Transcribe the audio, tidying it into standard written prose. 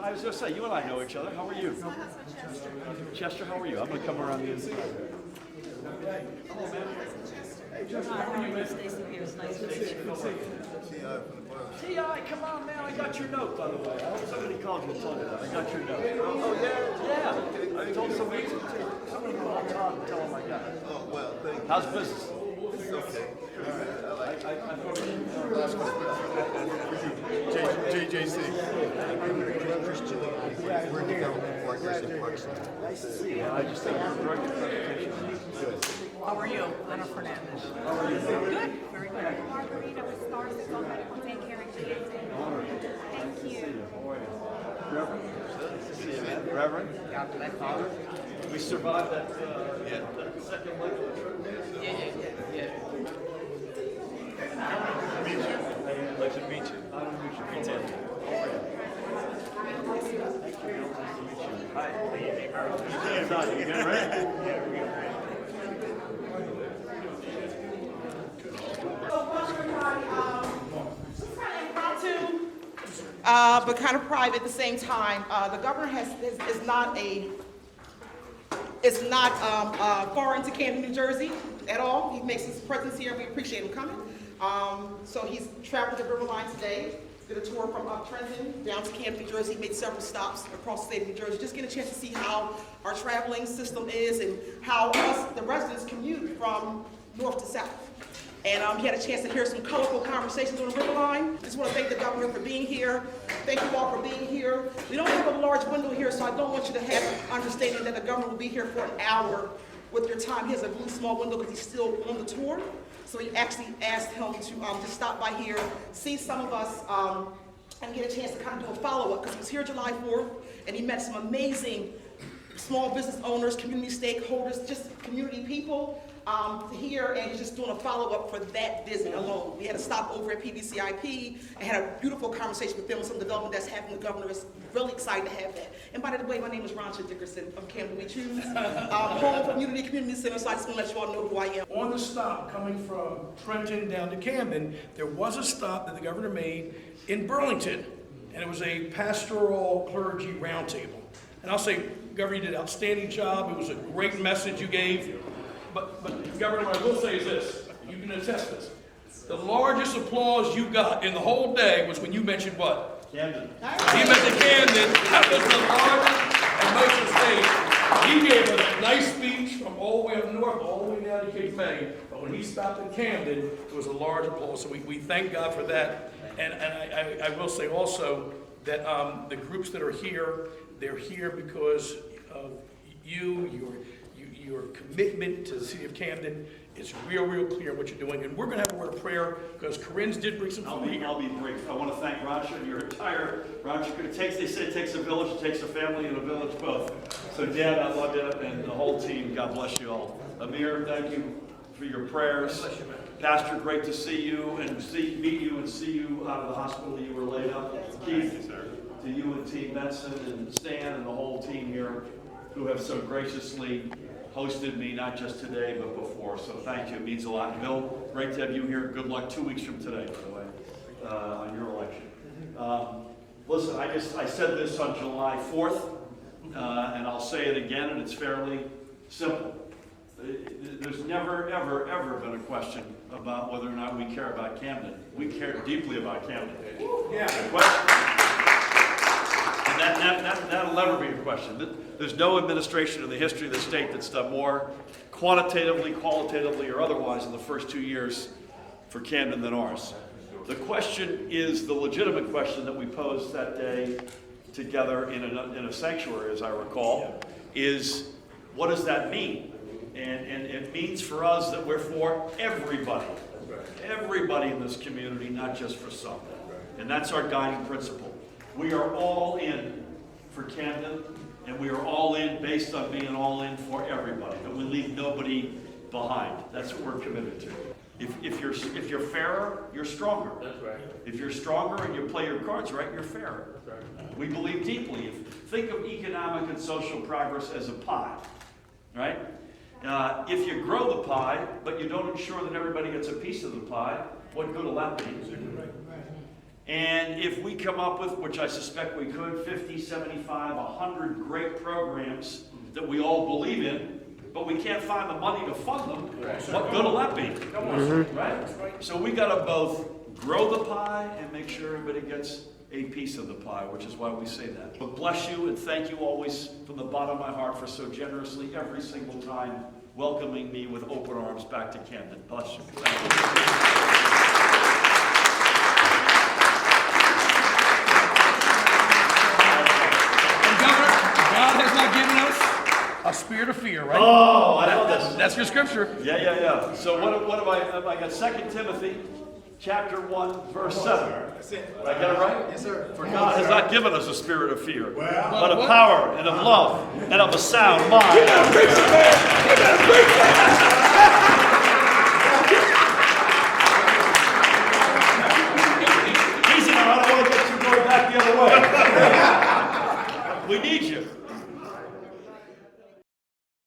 I was going to say, you and I know each other. How are you? Chester, how are you? I'm going to come around the inside. Hello, man. Stacey here. It's nice to meet you. T.I., come on, man. I got your note, by the way. I hope somebody called you and told you that. I got your note. Oh, yeah? Yeah. I told somebody to call Tom and tell him I got it. Oh, well, thank you. How's business? It's okay. All right. I like it. JJC. We're development partners in Parkside. Nice to see you. I just think you're director of education. Good. How are you? Ana Fernandez. How are you? Good. Very good. Margarita with stars that go ahead and will take care of Camden. Thank you. How are you? Reverend? Good to see you, man. Reverend? God bless you. We survived that second leg of the trip. Yeah. Nice to meet you. Nice to meet you. Me too. How are you? Nice to meet you. Hi. You good, right? But kind of private at the same time. The governor is not foreign to Camden, New Jersey at all. He makes his presence here. We appreciate him coming. So he's traveled the River Line today. Did a tour from Trenton down to Camden, New Jersey. Made several stops across the state of New Jersey. Just get a chance to see how our traveling system is and how us, the residents, commute from north to south. And he had a chance to hear some colorful conversations on the River Line. Just want to thank the governor for being here. Thank you all for being here. We don't have a large window here, so I don't want you to have understanding that the governor will be here for an hour with your time. He has a really small window because he's still on the tour. So he actually asked him to just stop by here, see some of us, and get a chance to kind of do a follow-up because he was here July 4th and he met some amazing small business owners, community stakeholders, just community people here, and he's just doing a follow-up for that visit alone. We had a stop over at PBCIP and had a beautiful conversation with them on some development that's happening. The governor is really excited to have that. And by the way, my name is Ronsha Dickerson of Camden We Choose, home for Community Center, so I just want to let you all know who I am. On the stop coming from Trenton down to Camden, there was a stop that the governor made in Burlington, and it was a pastoral clergy roundtable. And I'll say, Governor, you did an outstanding job. It was a great message you gave. But Governor, what I will say is this, you can attest this. The largest applause you got in the whole day was when you mentioned what? Camden. He mentioned Camden. That was the largest in most of the state. He gave a nice speech from all the way up north, all the way down to Cape May. But when he stopped in Camden, it was a large applause. So we thank God for that. And I will say also that the groups that are here, they're here because of your commitment to the city of Camden. It's real clear what you're doing. And we're going to have a word of prayer because Corinne's did bring some food here. I'll be brief. I want to thank Ronsha and your entire Ronsha. They say it takes a village, it takes a family and a village both. So Dad, I love you, and the whole team, God bless you all. Amir, thank you for your prayers. God bless you, man. Pastor, great to see you and meet you and see you out of the hospital you were laid up. Keith, to you and Team Benson and Stan and the whole team here who have so graciously hosted me, not just today, but before. So thank you. It means a lot. And Bill, great to have you here. Good luck 2 weeks from today, by the way, on your election. Listen, I said this on July 4th, and I'll say it again, and it's fairly simple. There's never, ever been a question about whether or not we care about Camden. We care deeply about Camden. Yeah. And that'll never be a question. There's no administration in the history of the state that's done more quantitatively, qualitatively, or otherwise in the first 2 years for Camden than ours. The question is the legitimate question that we posed that day together in a sanctuary, as I recall, is what does that mean? And it means for us that we're for everybody. Everybody in this community, not just for some. And that's our guiding principle. We are all in for Camden, and we are all in based on being all in for everybody. And we leave nobody behind. That's what we're committed to. If you're fairer, you're stronger. That's right. If you're stronger and you play your cards right, you're fairer. That's right. We believe deeply. Think of economic and social progress as a pie, right? If you grow the pie, but you don't ensure that everybody gets a piece of the pie, what good will that be? And if we come up with, which I suspect we could, 50, 75, 100 great programs that we all believe in, but we can't find the money to fund them, what good will that be? Right? So we got to both grow the pie and make sure everybody gets a piece of the pie, which is why we say that. But bless you and thank you always from the bottom of my heart for so generously every single time welcoming me with open arms back to Camden. Bless you. Thank you. And Governor, God has not given us a spirit of fear, right? Oh, I love this. That's your scripture. Yeah. So what have I got? 2 Timothy chapter 1, verse 7. Did I get it right? Yes, sir. For God has not given us a spirit of fear, but of what? power and of love and of a sound mind. Easy now, I don't want to get you going back the other way. We need you.